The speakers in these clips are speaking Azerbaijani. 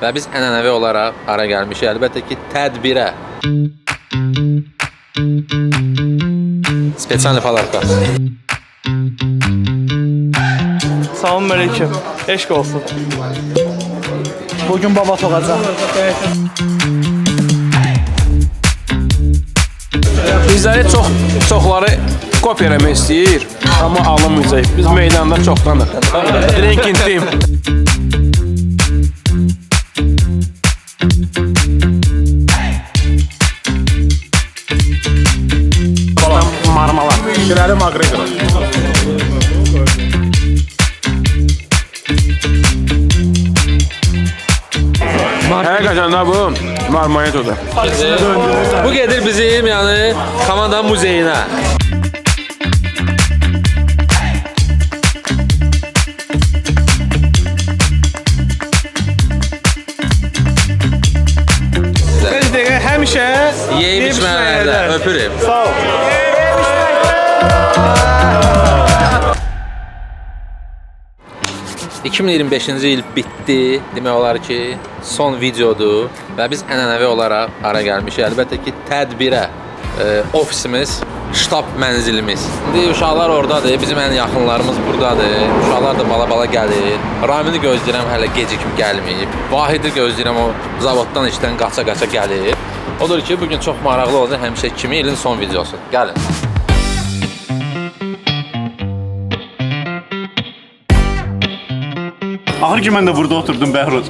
və biz ənənəvi olaraq ara gəlmişik, əlbəttə ki, tədbirə. Spesial palarka. Salam aleyküm. Eşq olsun. Bugün baba toxacaq. Bizləri çoxları kopya eləmək istəyir, amma alınmayacaq. Biz meydanda çoxdanıq. Drinking team. Marmalar. Şirəli Maqregor. Həqiqətən də bu Marmaritodur. Bu gedir bizim yəni komandanın muzeyinə. Həmişə Yeyib içmələrdə öpürüm. Sağ ol. 2025-ci il bitdi, demək olar ki, son videodur və biz ənənəvi olaraq ara gəlmişik. Əlbəttə ki, tədbirə, ofisimiz, ştab mənzilimiz. İndi uşaqlar oradadır, bizim ən yaxınlarımız buradadır. Uşaqlar da bala-bala gəlir. Ramini gözləyirəm, hələ gecikib gəlməyib. Vahidi gözləyirəm, o zavoddan işdən qaça-qaça gəlir. Odur ki, bugün çox maraqlı olacaq, həmişə kimi ilin son videosu. Gəlin. Axır ki, mən də burada oturdum, Bəhruz.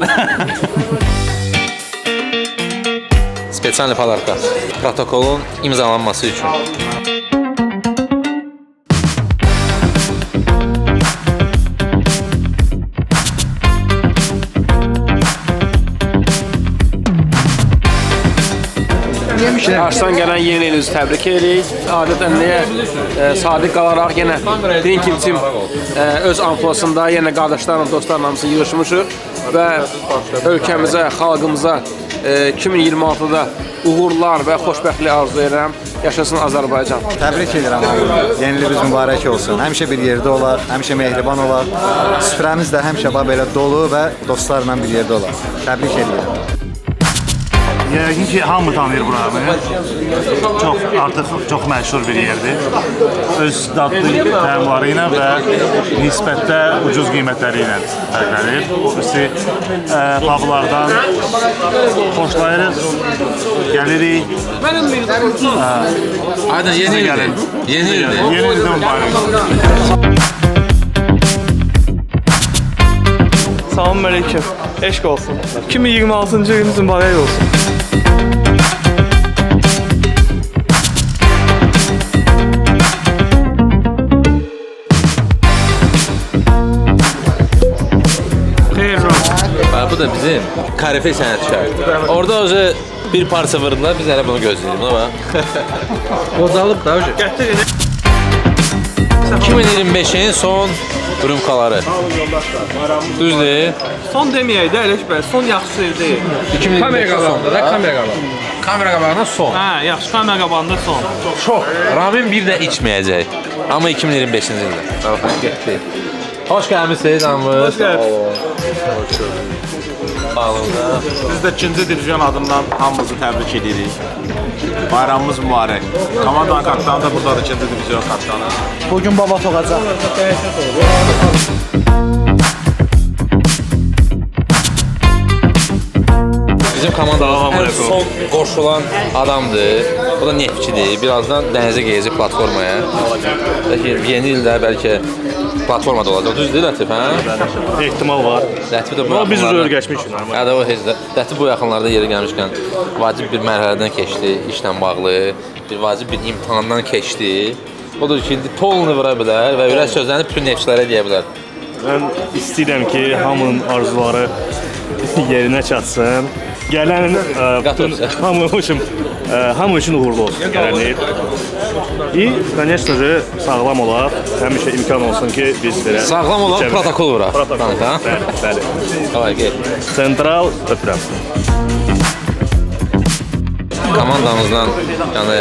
Spesial palarka. Protokolun imzalanması üçün. Qarşıdan gələn yeni ilinizi təbrik edirik. Adətən sadiq qalaraq yenə Drinking Team öz amplasında yenə qardaşlarla, dostlarla hamısı yığışmışıq və ölkəmizə, xalqımıza 2026-da uğurlar və xoşbəxtlik arzu edirəm. Yaşasın Azərbaycan. Təbrik edirəm hamını. Yeni iliniz mübarək olsun. Həmişə bir yerdə olar, həmişə mehriban olar. Süfrəniz də həmişə belə dolu və dostlarla bir yerdə olar. Təbrik edirəm. Yəqin ki, hamı tanıyır buranı. Artıq çox məşhur bir yerdir. Öz dadlı təamları ilə və nisbətdə ucuz qiymətləri ilə fərqlənir. Xüsusi publardan xoşlayırıq, gəlirik. Aynen yeni ildir. Yeni ildir. Yeni ildə mübarək. Salam aleyküm. Eşq olsun. 2026-cı ilimiz mübarək olsun. Bu da bizim karife sənətkar. Orada özü bir parça vurdular, biz hələ bunu gözləyirik. Buna bax. Qocalıb da özü. 2025-in son rümkaları. Düzdür? Son deməyək də Ələk bəy, son yaxşı şey deyil. 2025 sonda da kamera qabağı. Kamera qabağından son. Hə, yaxşı kamera qabağında son. Çox. Ramin bir də içməyəcək. Amma 2025-ci ildə. Baxın, getdi. Hoş gəlmisiniz hamınız. Hoş gəldiniz. Biz də 2-ci divizyon adından hamımızı təbrik edirik. Bayramımız mübarək. Komandanın kapitanı da buradadır, 2-ci divizyon kapitanı. Bugün baba toxacaq. Bizim komandamız ən son qoşulan adamdır. O da neftçidir. Birazdan dənizə gedəcək platformaya. Bəlkə yeni ildə bəlkə platformada olacaq. Düzdür Lətif, hə? Ehtimal var. Lətif də bu Amma biz yaxınlarda... geçmişik. Hə, də o heç də. Lətif bu yaxınlarda yeri gəlmişkən vacib bir mərhələdən keçdi, işlə bağlı. Bir vacib bir imtahandan keçdi. Odur ki, polunu vura bilər və ürək sözlərini bütün neftçilərə deyə bilər. Mən istəyirəm ki, hamının arzuları yerinə çatsın. Gələn hamı üçün uğurlu olsun gələn il. И, конечно же, sağlam olaq. Həmişə imkan olsun ki, biz belə... Sağlam olaq, protokol vuraq. Protokol, bəli. Davay, gel. Sentral, öpürəm. komandamızdan, yəni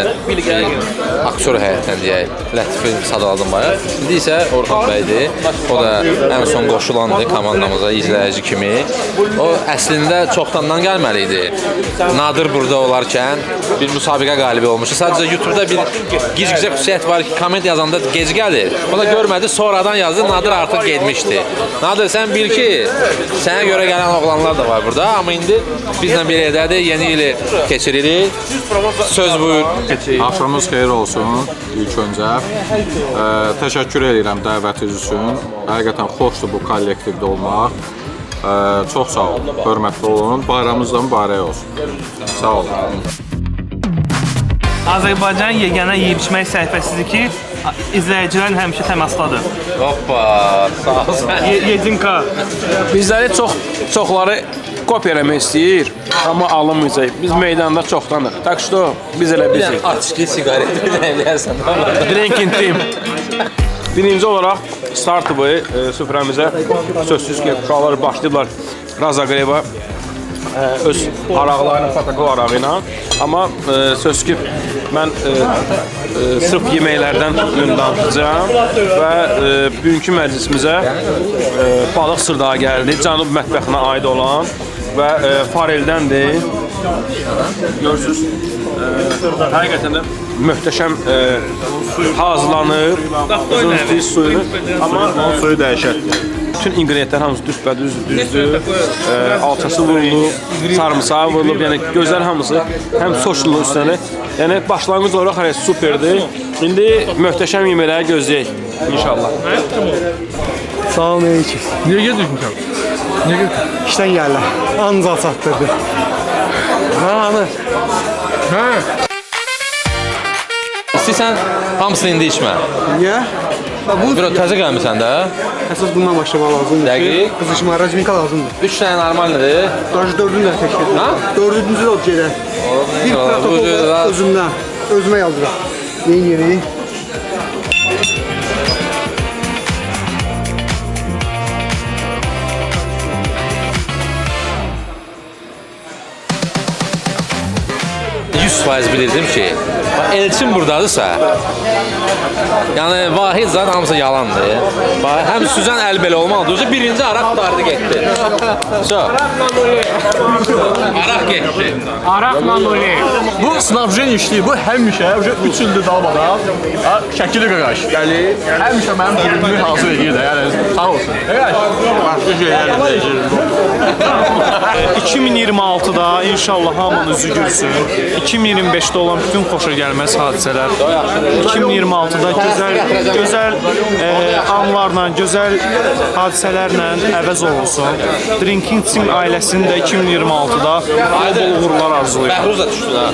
aktyor həyətdən deyək, Lətifi sadaladım bayaq. İndi isə Orxan bəydir. O da ən son qoşulandı komandamıza izləyici kimi. O əslində çoxdandan gəlməli idi. Nadir burada olarkən bir müsabiqə qalibi olmuşdu. Sadəcə YouTube'da bir gic-gicə xüsusiyyət var ki, komment yazanda gec gəlir. O da görmədi, sonradan yazdı, Nadir artıq getmişdi. Nadir, sən bil ki, sənə görə gələn oğlanlar da var burada, amma indi bizlə bir yerdədir, yeni ili keçiririk. Söz buyur. Axşamınız xeyir olsun ilk öncə. Təşəkkür edirəm dəvətiniz üçün. Həqiqətən xoşdur bu kollektivdə olmaq. Çox sağ olun, hörmətli olun. Bayramınız da mübarək olsun. Sağ olun. Azərbaycan yeganə yeyib-içmək səhifəsidir ki, izləyicilərin həmişə təmasdadır. Hoppa, sağ ol sən. Yedinka. Bizləri çoxları kopya eləmək istəyir, amma alınmayacaq. Biz meydanda çoxdanıq. Tak что biz elə bizik. Aç ki, siqaret eləyərsən. Drinking team. Birinci olaraq startı süfrəmizə sözsüz ki, uşaqlar başlayıblar Razaqreva öz araqlarını, protokol arağı ilə. Amma sözsüz ki, mən sırf yeməklərdən danışacağım və bugünkü məclisimizə balıq sırdağı gəldi, Cənub mətbəxinə aid olan və fareldəndir. Görürsünüz, həqiqətən də möhtəşəm hazırlanır, uzun fiz suyu, amma Suyu dəyişəkdir. bütün ingredientlər hamısı düzdür, alçası vurulub, sarımsağı vurulub, yəni gözəl hamısı həm soşlu üstəlik. Yəni başlanğıc olaraq hələ superdir. İndi möhtəşəm yeməkləri gözləyək inşallah. Sağ ol, nə ki? Niyə gedirsən sən? Niyə gedirsən? İşdən gəlirlər. Ancaq çatdırdı. Hanı? Hə? İstəyirsən hamısını indi içmə. Niyə? Bu Bir o təzə gəlmisən də. əsas bundan başlamaq lazımdır. Dəqiq. Qızışma, rajminka lazımdır. 3 dənə normaldır. Dördüncü də təşkil edir. Ha? Dördüncü də o gedə. Bir protokol da özümdən. Özümə yazıram. Neyin yeri? %100% bilirdim ki, Elçin buradadırsa, yəni vahid zat hamısı yalandır. Həm Süzən Əlbəli olmalıdır, birinci araq qutardı getdi. Araq getdi. Bu snabjen işləyir. Bu həmişə 3 ildir dalmadan şəkili qaqaş gəlir. Həmişə mənim bölümümü hazır edir də. Yəni sağ olsun. Başqa şeylər dəyişir. 2026-da inşallah hamının üzü gülsün. 2025-də olan bütün xoşagəlməz hadisələr 2026-da gözəl anlarla, gözəl hadisələrlə əvəz olunsun. Drinking Team ailəsinin də 2026-da bol uğurlar arzulayıram. Bəhruz da düşdü ha.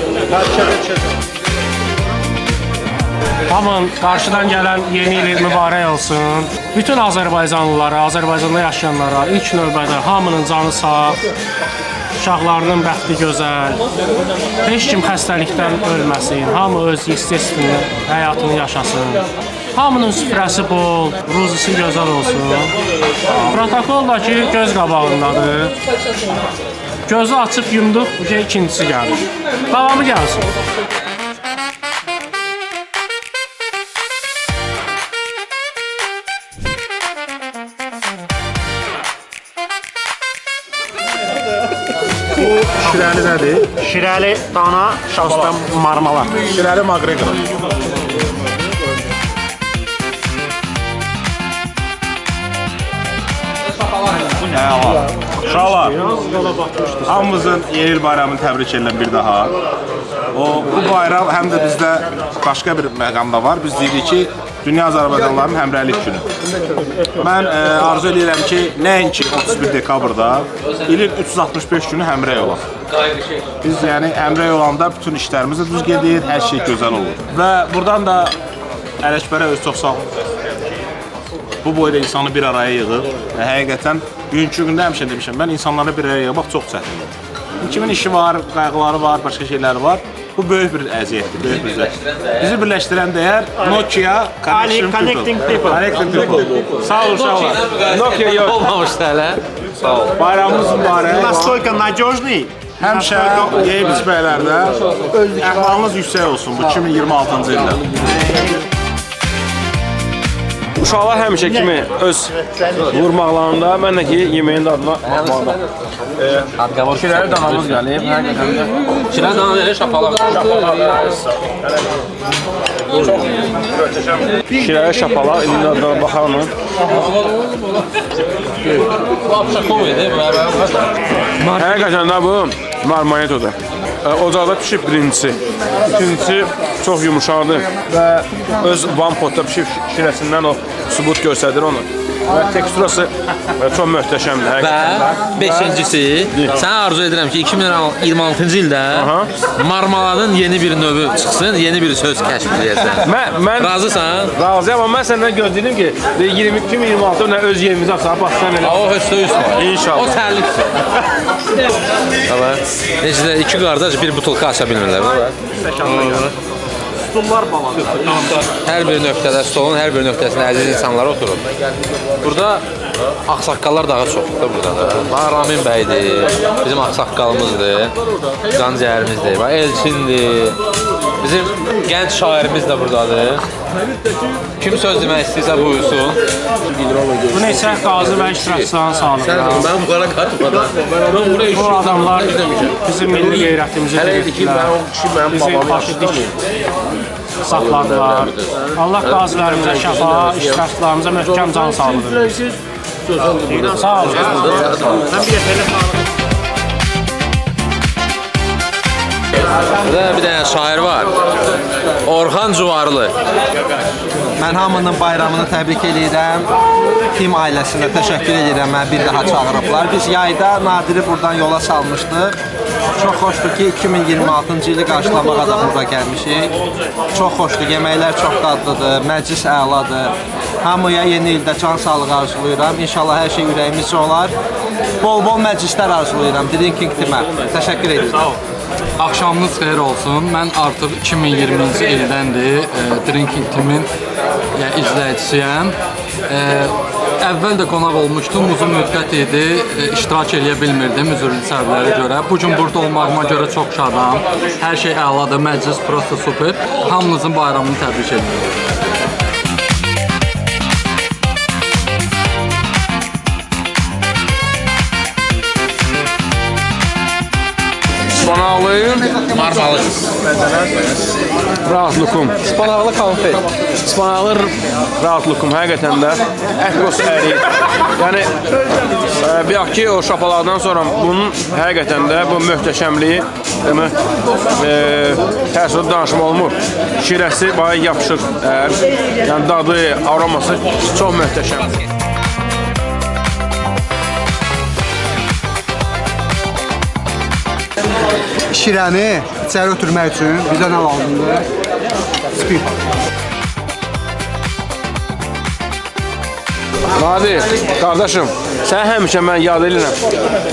Hamın qarşıdan gələn yeni il mübarək olsun. Bütün Azərbaycanlılara, Azərbaycanda yaşayanlara ilk növbədə hamının canı sağ, uşaqlarının bəxti gözəl, heç kim xəstəlikdən ölməsin, hamı öz естественный həyatını yaşasın. Hamının süfrəsi bol, ruzisi gözəl olsun. Protokol da ki, göz qabağındadır. Gözü açıb yumduq, ikincisi gəlir. Davamı gəlsin. Şirəli nədir? Şirəli dana, şansda marmala. Şirəli maqregor. Uşaqlar, hamımızın yeni il bayramını təbrik edirəm bir daha. Bu bayram həm də bizdə başqa bir məqamda var. Biz deyirik ki, Dünya Azərbaycanlıların həmrəylik günü. Mən arzu edirəm ki, nəinki 31 dekabrda, ilin 365 günü həmrəy olaq. Biz yəni həmrəy olanda bütün işlərimiz də düz gedir, hər şey gözəl olur. Və buradan da Ələkbərə öz çox sağ bu boyda insanı bir araya yığır. Həqiqətən, bugünkü gündə həmişə demişəm, mən insanları bir araya yığmaq çox çətindir. Kimin işi var, qayğıları var, başqa şeyləri var. Bu böyük bir əziyyətdir, böyük bir zəhət. Bizi birləşdirən dəyər Nokia Connecting People. Sağ olun, uşaqlar. Nokia yox. Olmamışdı hələ. Bayramımız mübarək. Настолько надежный, Həmişə yeyib içməklərdə əhvalınız yüksək olsun bu 2026-cı ildə. Uşaqlar həmişə kimi öz vurmaqlarında mən də ki, yeməyin dadına baxmaqda. Şirəli danamız gəlib, həqiqətən də. Şirəli dana verir, şapalaq. Şirəli şapalaq, indi dadına baxarım. Bu apşakov idi. Həqiqətən də bu marmaritodur. Ocaqda pişib birincisi. İkincisi çox yumuşaqdır və öz vampotda pişib şirəsindən o sübut göstərir onu. Və teksturası çox möhtəşəmdir. Və beşincisi, sənə arzu edirəm ki, 2026-cı ildə marmaladın yeni bir növü çıxsın, yeni bir söz kəşf edəsən. Mən Razısan? razıyam, amma mən səndən gözləyirəm ki, 2026-da öz yerimizi açaq, baxsan elə. O höstöyüz var. İnşallah. O tərlikdir. Necə də iki qardaş bir butulka aça bilmirlər. Stullar baladır. Hər bir nöqtədə, stolun hər bir nöqtəsində əziz insanlar oturur. Burada ağsaqqallar daha çoxdur da burada da. Ramin bəydir, bizim ağsaqqalımızdır, can cəyərimizdir, Elçindir, bizim gənc şairimiz də buradadır. Kim söz demək istəyirsə buyursun. Bu neçə qazi və iştirakçıların sağlığı. Mən bu qara katmadan. Bu adamlar bizim milli qeyrətimizi bilirlər. Bizi başı dik saxladılar. Allah qazilərimizə şəfa, iştirakçılarımıza möhkəm can sağlığı verir. Sağ olun. Burada bir dənə şair var. Orxan Cuvarlı. Mən hamının bayramını təbrik edirəm. Tim ailəsinə təşəkkür edirəm. Mən bir daha çağırıblar. Biz yayda Nadiri buradan yola salmışdıq. Çox xoşdur ki, 2026-cı ili qarşılamağa da burada gəlmişik. Çox xoşdur, yeməklər çox dadlıdır, məclis əladır. Hamıya yeni ildə can sağlığı arzulayıram. İnşallah hər şey ürəyimizcə olar. Bol-bol məclislər arzulayıram. Drinking Team-ə. Təşəkkür edirəm. Axşamınız xeyir olsun. Mən artıq 2020-ci ildəndir Drinking Team-in izləyicisiyəm. Əvvəl də qonaq olmuşdum, uzun müddət idi, iştirak edə bilmirdim üzrlü səbəblərə görə. Bugün burada olmağıma görə çox şadam. Hər şey əladır, məclis prosta super. Hamınızın bayramını təbrik edirəm. Spanaqlı, Marmalı. rahat lokum. Spanaqlı konfet. Spanaqlı rahat lokum, həqiqətən də ətqos əri. Yəni, bir ki, o şapalardan sonra bunun həqiqətən də bu möhtəşəmliyi təəssüratı danışma olmur. Şirəsi bayağı yapışır, yəni dadı, aroması çox möhtəşəm. Şirəni içəri ötürmək üçün bizə nə lazımdır? Spir. Nadir, qardaşım, sən həmişə mən yad edirəm.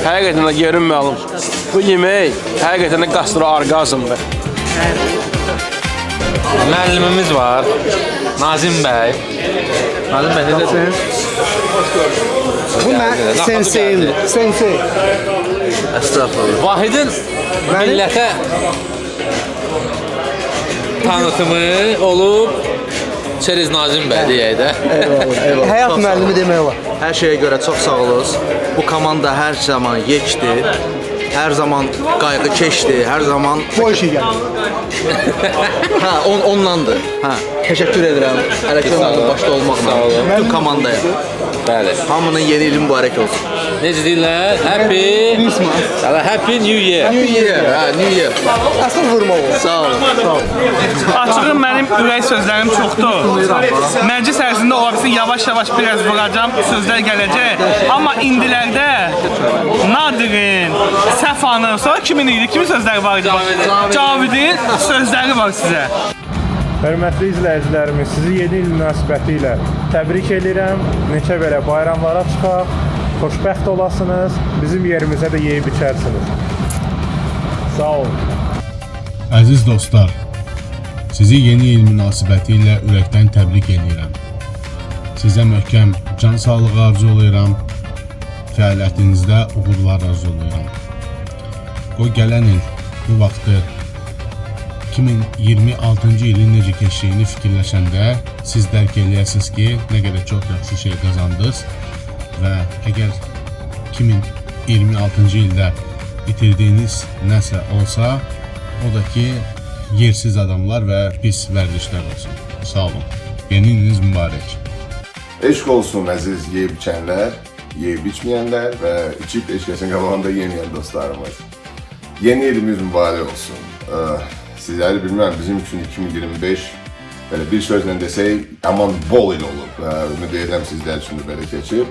Həqiqətən də yerin məlum. Bu yemək həqiqətən də qastroorqazmdır. Müəllimimiz var. Nazim bəy. Nazim bəy necəsiniz? Bu nə? Sensei. Sensei. Estağfurullah. Vahidin millətə tanıtımı olub Çeriz Nazim bəy deyək də. Həyat müəllimi demək olar. Hər şeyə görə çox sağ olunuz. Bu komanda hər zaman yekdir. Hər zaman qayğı keçdi, hər zaman Bu işi gəlir. hə ondandır. Hə, təşəkkür edirəm. Hələ ki başda olmaqla bütün komandaya. Bəli. Hamının yeni ili mübarək olsun. Necə deyirlər? Happy New Year. New Year, hə, New Year. Əsl vurma olur. Sağ olun. Açığım mənim ürək sözlərim çoxdur. Məclis ərzində ola bilsin yavaş-yavaş biraz vuracam, sözlər gələcək. Amma indilərdə Nadirin, Səfanın, sonra kimin idi? Kimin sözləri var idi? Cavidin sözləri var sizə. Hörmətli izləyicilərimiz, sizi yeni il münasibəti ilə təbrik edirəm. Neçə belə bayramlara çıxaq, xoşbəxt olasınız, bizim yerimizə də yeyib içərsiniz. Sağ olun. Əziz dostlar, sizi yeni il münasibəti ilə ürəkdən təbrik edirəm. Sizə möhkəm can sağlığı arzulayıram, fəaliyyətinizdə uğurlar arzulayıram. Qoy gələn il bu vaxtı 2026-cı ilin necə keçdiyini fikirləşəndə siz dərk eləyəsiniz ki, nə qədər çox yaxşı şey qazandınız və əgər 2026-cı ildə itirdiyiniz nəsə olsa, o da ki, yersiz adamlar və pis vərdişlər olsun. Sağ olun. Yeni iliniz mübarək. Eşq olsun əziz yeyib içənlər, yeyib içməyənlər və içib eşkəsin qabağında yeməyən dostlarımız. Yeni ilimiz mübarək olsun. Sizləri bilməm, bizim üçün 2025 belə bir sözlə desək, aman bol il olub. Ümid edirəm sizlər üçün də belə keçib.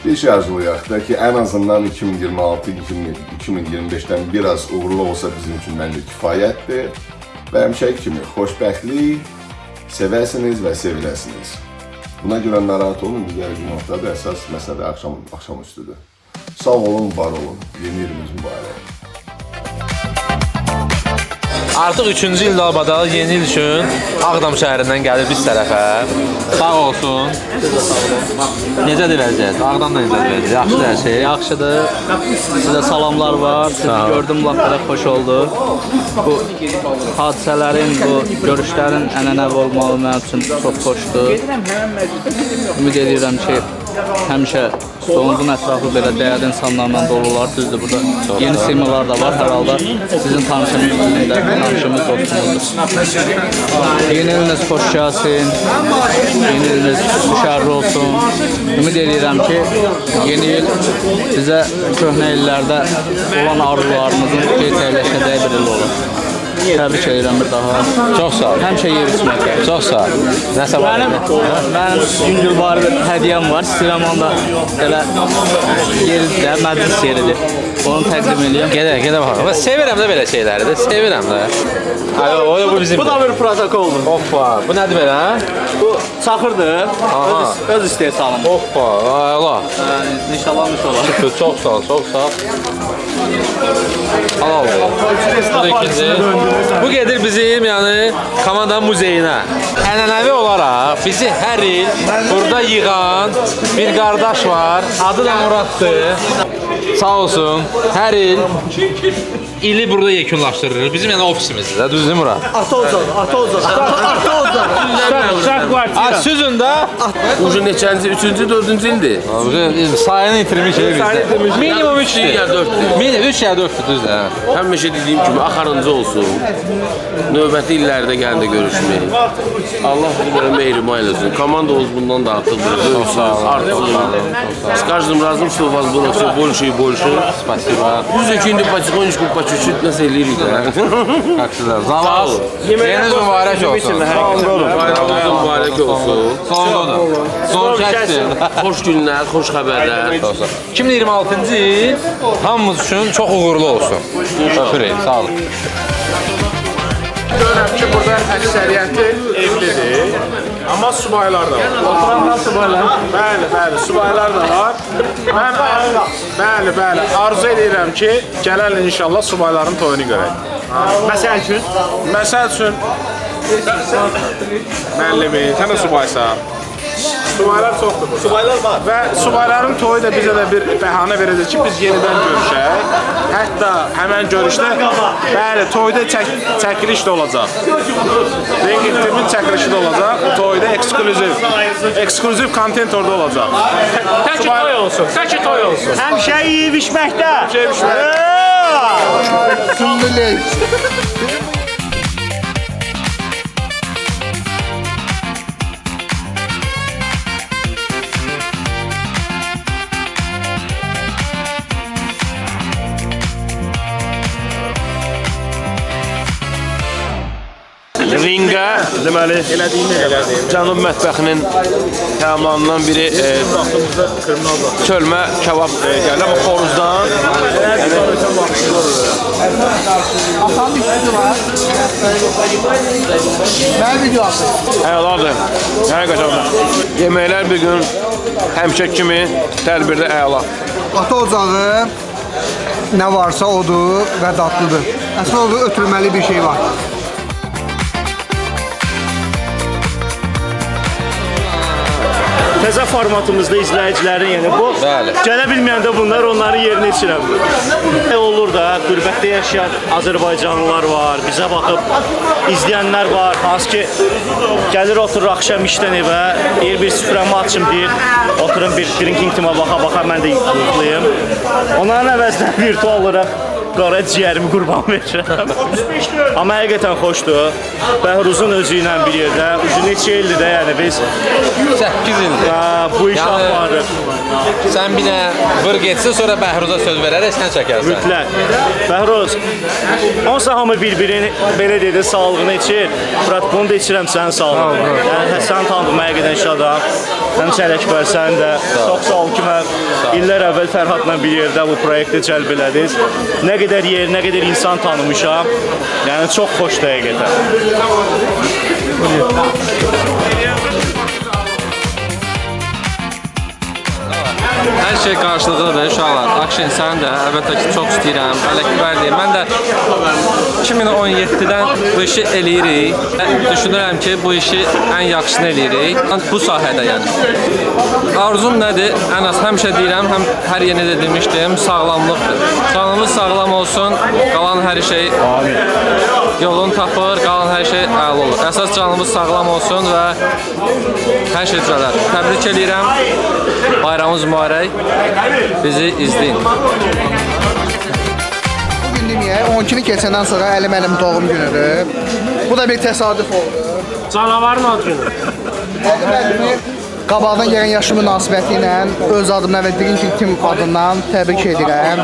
Bir şey arzulayaq da ki, ən azından 2026-2025-dən biraz uğurlu olsa bizim üçün məncə kifayətdir. Və həmişəki kimi xoşbəxtlik, sevəsiniz və seviləsiniz. Buna görə narahat olun, bizlər gündədir, əsas məsələ axşamüstüdür. Sağ olun, var olun, yeni ilimiz mübarək. Artıq 3-cü il dalbadal yeni il üçün Ağdam şəhərindən gəlir biz tərəfə. Sağ olsun. Necədir vəziyyət? Ağdamda necədir vəziyyət? Yaxşıdır hər şey. Yaxşıdır. Sizə salamlar var. Sizi gördüm, lap belə xoş oldu. Bu hadisələrin, bu görüşlərin ənənəvi olmağı mənim üçün çox xoşdur. Ümid edirəm ki, həmişə stolunuzun ətrafı belə dəyərli insanlarla dolular, düzdür burada. Yeni simalar da var, hər halda sizin tanışınız bizimlə, tanışımız dostumuzdur. Yeni iliniz xoş gəlsin, yeni iliniz şərri olsun. Ümid edirəm ki, yeni il sizə köhnə illərdə olan arzularınızın gerçəkləşəcəyi bir il olur. Təbrik edirəm bir daha. Çox sağ ol. Həmişə yeyib içməkdə. Çox sağ ol. Nəsə var? Mənim Güngülbarı bir hədiyyəm var. İstəyirəm onda belə yeridir, məclis yeridir. Onu təqdim edeyim. Gedə baxaq. Sevirəm də belə şeyləri də, sevirəm də. O bu bizim. Bu da bir protokoldur. Hoppa. Bu nədir belə? Bu çaxırdır. Öz istehsalım. Hoppa. Allah. İnşallah olar. Çox sağ ol, çox sağ ol. Halal olsun. Bu da ikinci. Bu gedir bizim yəni komanda muzeyinə. Ənənəvi olaraq bizi hər il burada yığan bir qardaş var. Adı da Muraddır. Sağ olsun. Hər il ili burada yekunlaşdırırıq. Bizim yəni ofisimizdir də, düzdür Murad? Ata Ocaq. Süzün də. Bu gün neçənci? 3-cü, 4-cü ildir. Sayını itirmişik bizdə. Minimum 3-dür. 3 ya 4-dür, düzdür. Həmişə dediyim kimi axırıncı olsun. Növbəti illərdə gəldə görüşmək. Allah sizlərə mehriban eləsin. Komandamız bundan da artıq böyüksün, artıq. С каждым разом, что у вас было все больше и больше. Спасибо. Biz indi потихонечку, по чуть-чуть nasıl eləyirik də. Haksızlar. Zavaz. Yeniz mübarək olsun. Bayramınız mübarək olsun. Son kəsdir. Xoş günlər, xoş xəbərlər. 2026-cı il hamımız üçün çox uğurlu olsun. Öpürük, sağ olun. Görürəm ki, burada əksəriyyəti evlidir. Amma subaylar da var. Oturanlar subaylar. Bəli, subaylar da var. Mən arzu edirəm ki, gələn il inşallah subayların toyunu görək. Məsəl üçün? Məsəl üçün, müəllimi, sən də subaysan. Subaylar çoxdur. Subaylar var. Və subayların toyu da bizə də bir bəhanə verəcək ki, biz yenidən görüşək. Hətta həmən görüşdə, bəli, toyda çəkiliş də olacaq. Ringin çəkilişi də olacaq. Toyda eksklüziv kontent orada olacaq. Təki toy olsun. Təki toy olsun. Həmişə yeyib içməkdə. Həmişə yeyib içməkdə. Ringə, deməli, Cənub mətbəxinin təamlarından biri çölmə kebab gəlir, amma xoruzdan. Mənim video atır. Əladır, yəni qaçaqdır. Yeməklər bir gün həmişə kimi tədbirdə əla. Ata Ocağı nə varsa odur və dadlıdır. Əsas odur, ötürməli bir şey var. təzə formatımızda izləyicilərin yəni bu gələ bilməyəndə bunlar onların yerinə içirəm. Olur da qürbətdə yaşayan Azərbaycanlılar var, bizə baxıb izləyənlər var, hansı ki gəlir oturur axşam işdən evə, deyir bir süfrəmi açım deyir, oturun bir drinking tima baxa-baxa mən də yuxlayım. Onların əvəzinə virtual olaraq qara ciyərimi qurban verirəm. Amma həqiqətən xoşdur. Bəhruzun özü ilə bir yerdə, neçə ildir də yəni biz 8 ildir. Bu iş aparırıq. Sən bir də vır getsin, sonra Bəhruza söz verərək sən çəkərsən. Mütləq. Bəhruz, onsa hamı bir-birini belə deyək də sağlığını içir. Fırat, bunu da içirəm sənin sağlığını. Yəni, sən tanıdığım həqiqətən şadam. Həmçə Ələkbər, sən də çox sağ ol ki, mən illər əvvəl Fərhadla bir yerdə bu proyektə cəlb elədiniz. Nə qədər yer, nə qədər insan tanımışam. Yəni, çox xoşdur həqiqətən. Hər şey qarşılıqlıdır uşaqlar. Akşin sən də əlbəttə ki çox istəyirəm. Ələkbər deyir. Mən də 2017-dən bu işi eləyirik. Düşünürəm ki bu işi ən yaxşısını eləyirik. Bu sahədə yəni. Arzum nədir? Ən az həmişə deyirəm, həm hər yeni də demişdim, sağlamlıqdır. Canımız sağlam olsun, qalan hər şey yolunu tapır, qalan hər şey əla olur. Əsas canımız sağlam olsun və hər şey düzələr. Təbrik edirəm. Bayramımız mübarək. Bizi izləyin. Bugün deməyək, 12-ni keçəndən sonra Əli mənim doğum günüdür. Bu da bir təsadüf oldu. Canavarın ad günü. Əli məlimi qabaqdan gələn yaşı münasibəti ilə öz adımdan və Drinking Team adından təbrik edirəm.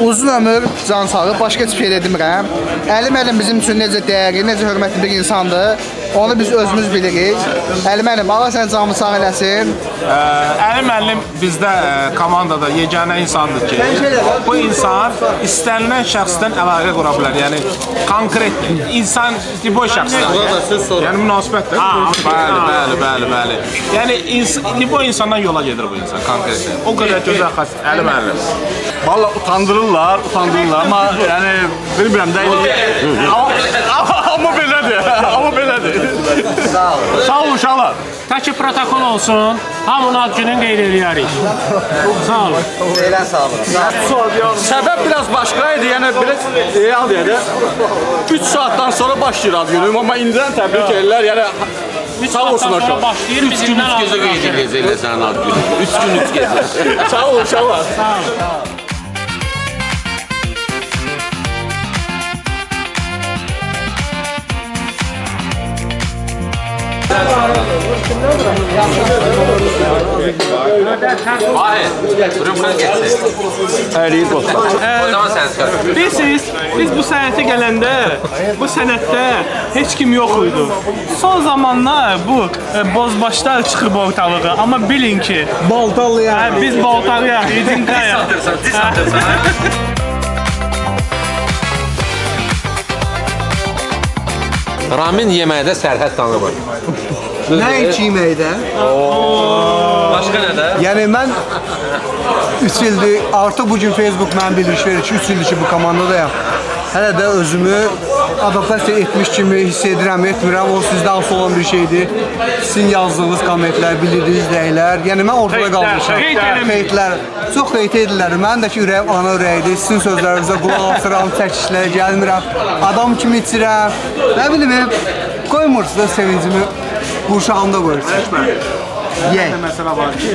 Uzun ömür, can sağlığı, başqa heç bir şey demirəm. Əli müəllim bizim üçün necə dəyərli, necə hörmətli bir insandır. Onu biz özümüz bilirik. Əli müəllim, Allah sən canını sağ eləsin. Əli müəllim bizdə komandada yeganə insandır ki, bu insan istənilən şəxsdən əlaqə qura bilər. Yəni konkret insan boy şəxsdən. Yəni münasibətdir. Bəli. Yəni bu insandan yola gedir bu insan konkretən. O qədər gözəl xas Əli müəllim. Valla utandırırlar. Amma yəni bilmirəm də. Amma belədir. Sağ olun uşaqlar. Təki protokol olsun, hamının ad gününü qeyd edərik. Sağ olun. Elə sağ olun. Səbəb biraz başqa idi, yəni biraz real deyədə 3 saatdan sonra başlayır ad günüm, amma indidən təbrik edirlər, yəni sağ olsun uşaqlar. 3 gün 3 gecə qeyd edirlər sənin ad günün. 3 gün 3 gecə. Sağ olun uşaqlar. Sağ olun. Bilirsiniz, biz bu sənətə gələndə, bu sənətdə heç kim yox idi. Son zamanlar bu bozbaşlar çıxıb ortalığa, amma bilin ki, baltalıyaq. Biz baltalıyaq, idinkayaq. Ramin yeməkdə sərhəd tanımır. Nə iki yeməkdə? Başqa nə də? Yəni mən 3 ildir, artıq bugün Facebook mənim biliriş verir ki, 3 ildir ki bu komandadayam. Hələ də özümü adaptasiya etmiş kimi hiss edirəm, etmirəm. O sizdən asılı olan bir şeydir. Sizin yazdığınız kommentlər, bildirdiyiniz rəylər. Yəni mən ortada qalmışam. Qeydlər. Çox qeyd edirlər. Mənim də ki ürəyim ana ürəyidir. Sizin sözlərinizə qulaq asıram, çəkişlərə gəlmirəm. Adam kimi içirəm. Nə bilim, qoymursunuz da sevincimi qurşağımda qoyursunuz. Yey. Məsələ var ki,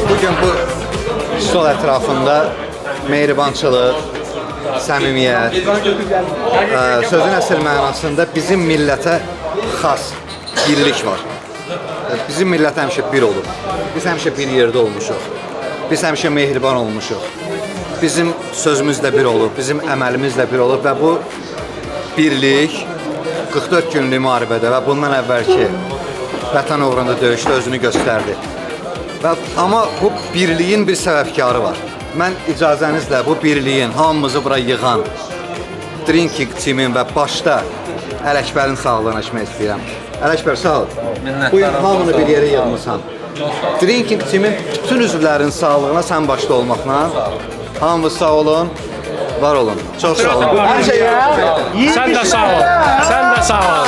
Bugün bu stol ətrafında mehribançılıq, səmimiyyət, sözün əsl mənasında bizim millətə xas birlik var. Bizim millət həmişə bir olub. Biz həmişə bir yerdə olmuşuq. Biz həmişə mehriban olmuşuq. Bizim sözümüz də bir olub, bizim əməlimiz də bir olub və bu birlik 44 günlük müharibədə və bundan əvvəlki vətən uğrunda döyüşdə özünü göstərdi. Amma bu birliyin bir səbəbkarı var. Mən icazənizlə bu birliyin hamımızı bura yığan Drinking Team-in və başda Ələkbərin sağlığına içmək istəyirəm. Ələkbər, sağ ol. Bu gün hamını bir yerə yığmısan. Drinking Team-in bütün üzvlərinin sağlığına sən başda olmaqla hamımız sağ olun. Var olun. Çox sağ olun. Hər şeyə. Sən də sağ ol. Sən də sağ ol.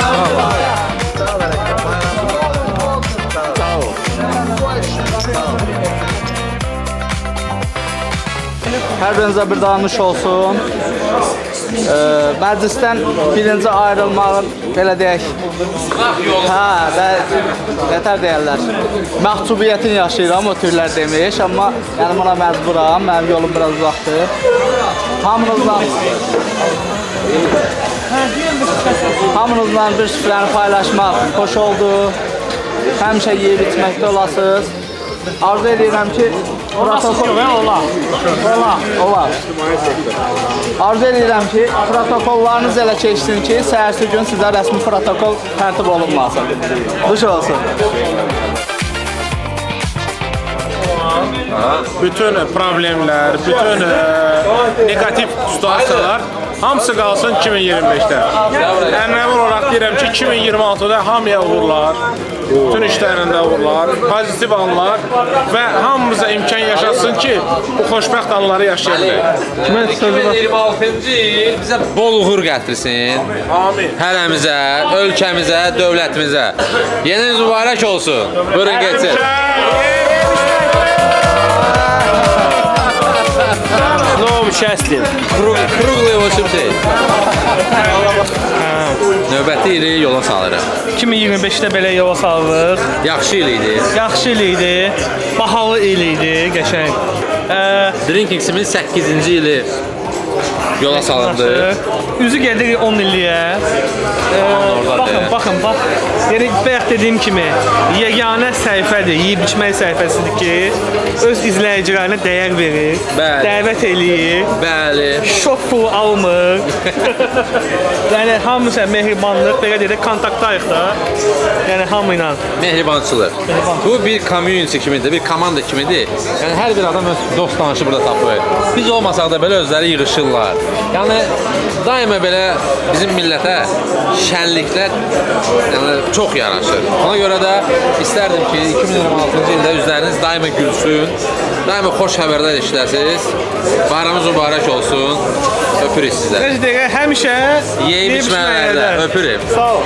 Hər birinizə bir danış olsun. Məclisdən birinci ayrılmağın, belə deyək, nətər deyərlər, məhcubiyyətin yaşayıram o türlər demiş, amma yəni buna məcburam, mənim yolum biraz uzaqdır. Hamınızla bir süfrəni paylaşmaq xoş oldu. Həmişə yeyib içməkdə olasınız. Arzu edirəm ki, Arzu edirəm ki, protokollarınız elə keçsin ki, səhərsi gün sizə rəsmi protokol tərtib olunmasın. Duş olsun. Bütün problemlər, bütün negativ situasiyalar hamısı qalsın 2025-də. Ənənəvi olaraq deyirəm ki, 2026-da hamıya uğurlar, bütün işlərində uğurlar, pozitiv anlar və hamımıza imkan yaşasın ki, bu xoşbəxt anları yaşayabilirik. 2026-cı il bizə bol uğur gətirsin. Amin. Hərəmizə, ölkəmizə, dövlətimizə. Yeni il mübarək olsun. Buyurun geçsin. Новый счастлив. Kruqlu yoxuşumdur. Növbəti ili yola salırıq. 2025-də belə yola salırıq. Yaxşı il idi. Yaxşı il idi. Bahalı il idi, qəşəng. Drinkings'imin 8-ci ili yola salındı. Üzü gedir 10 illiyə. Baxın. Yəni bayaq dediyim kimi, yeganə səhifədir, yeyib içmək səhifəsidir ki, öz izləyicilərinə dəyər verir, dəvət eləyir, şok pulu almır. Yəni hamısı mehribanlıq, belə deyək, kontaktayıq da. Yəni hamı ilə. Mehribançılıq. Bu bir community kimidir, bir komanda kimidir. Yəni hər bir adam öz dost tanışı burada tapır. Biz olmasaq da belə özləri yığışırlar. Yəni daima belə bizim millətə şənliklər çox yaraşır. Ona görə də istərdim ki, 2026-cı ildə üzləriniz daima gülsün, daima xoş xəbərlər eşidəsiniz. Bayramınız mübarək olsun. Öpürük sizə. Həmişə yeyib içmələrdə öpürük. Sağ ol.